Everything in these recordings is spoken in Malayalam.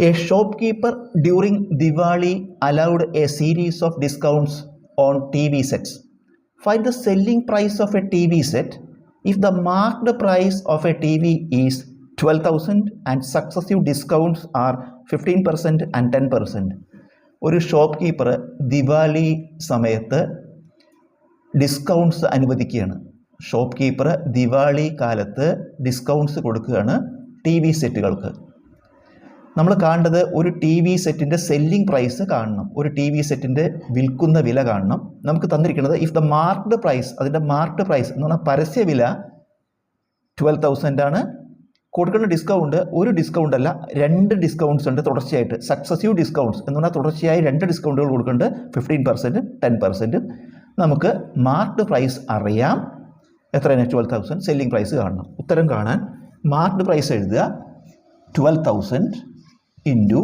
A shopkeeper during Diwali allowed a series of discounts on TV sets. Find the selling price of a TV set if the marked price of a TV is 12,000 and successive discounts are 15% and 10%. ഒരു ഷോപ്പ് കീപ്പർ ദിവാലി സമയത്ത് ഡിസ്കൗണ്ട്സ് അനുവദിക്കുകയാണ്. ഷോപ്പ് കീപ്പർ ദിവാലി കാലത്ത് ഡിസ്കൗണ്ട്സ് കൊടുക്കുകയാണ് ടി വി സെറ്റുകൾക്ക്. നമ്മൾ കാണേണ്ടത് ഒരു ടി വി സെറ്റിൻ്റെ സെല്ലിംഗ് പ്രൈസ് കാണണം, ഒരു ടി വി സെറ്റിൻ്റെ വിൽക്കുന്ന വില കാണണം. നമുക്ക് തന്നിരിക്കുന്നത് ഇഫ് ദ മാർക്ക്ഡ് പ്രൈസ്, അതിൻ്റെ മാർക്ക്ഡ് പ്രൈസ് എന്ന് പറഞ്ഞാൽ പരസ്യ വില 12,000 ആണ്. കൊടുക്കുന്ന ഡിസ്കൗണ്ട് ഒരു ഡിസ്കൗണ്ട് അല്ല, 2 ഡിസ്കൗണ്ട്സ് ഉണ്ട് തുടർച്ചയായിട്ട്, സക്സസീവ് ഡിസ്കൗണ്ട്സ് എന്ന് പറഞ്ഞാൽ തുടർച്ചയായി 2 ഡിസ്കൗണ്ടുകൾ കൊടുക്കുന്നുണ്ട്, 15%, 10%. നമുക്ക് മാർക്ക്ഡ് പ്രൈസ് അറിയാം, എത്രയാണ് 12,000. സെല്ലിംഗ് പ്രൈസ് കാണണം. ഉത്തരം കാണാൻ മാർക്ക്ഡ് പ്രൈസ് എഴുതുക 12,000 ഇൻറ്റു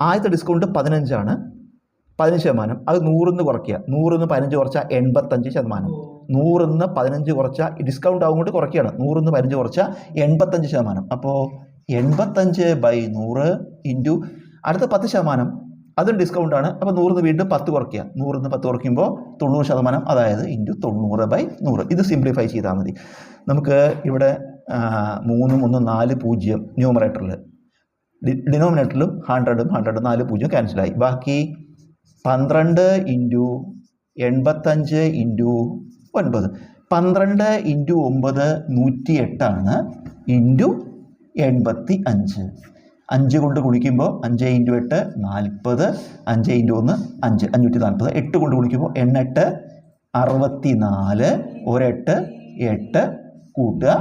ആദ്യത്തെ ഡിസ്കൗണ്ട് 15 ആണ്, 15%. അത് 100 കുറയ്ക്കുക, 100 15 കുറച്ചാൽ 85%. 100 15 കുറച്ചാൽ ഡിസ്കൗണ്ട് ആവുകൊണ്ട് കുറയ്ക്കുകയാണ്, 100 15 കുറച്ചാൽ 85%. അപ്പോൾ 85/100 ഇൻറ്റു അടുത്ത 10%, അതും ഡിസ്കൗണ്ടാണ്. അപ്പോൾ 100 വീണ്ടും 10 കുറയ്ക്കുക, 100 10 കുറയ്ക്കുമ്പോൾ 90%, അതായത് ഇൻറ്റു 90/100. ഇത് സിംപ്ലിഫൈ ചെയ്താൽ മതി. നമുക്ക് ഇവിടെ 3 1 4 0 ന്യൂമറേറ്ററിൽ, ഡിനോമിനേറ്ററിലും 100 100 4 0 ക്യാൻസലായി. ബാക്കി 12 ഇൻറ്റു 85 ഇൻറ്റു 9, 12 ഇൻറ്റു 9 108 ആണ്, ഇൻറ്റു 85. 5 കൊണ്ട് ഗുണിക്കുമ്പോൾ 5 ഇൻറ്റു 8 40, 5 ഇൻറ്റു 1 5, 540. 8 കൊണ്ട് ഗുണിക്കുമ്പോൾ 8 64, 1 8 കൂട്ടുക,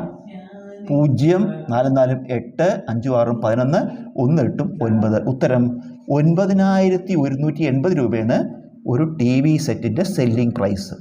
0 4 4 8, 5 6 11, 1 8 9. ഉത്തരം 9180 രൂപയാണ് ഒരു ടി വി സെറ്റിൻ്റെ സെല്ലിംഗ് പ്രൈസ്.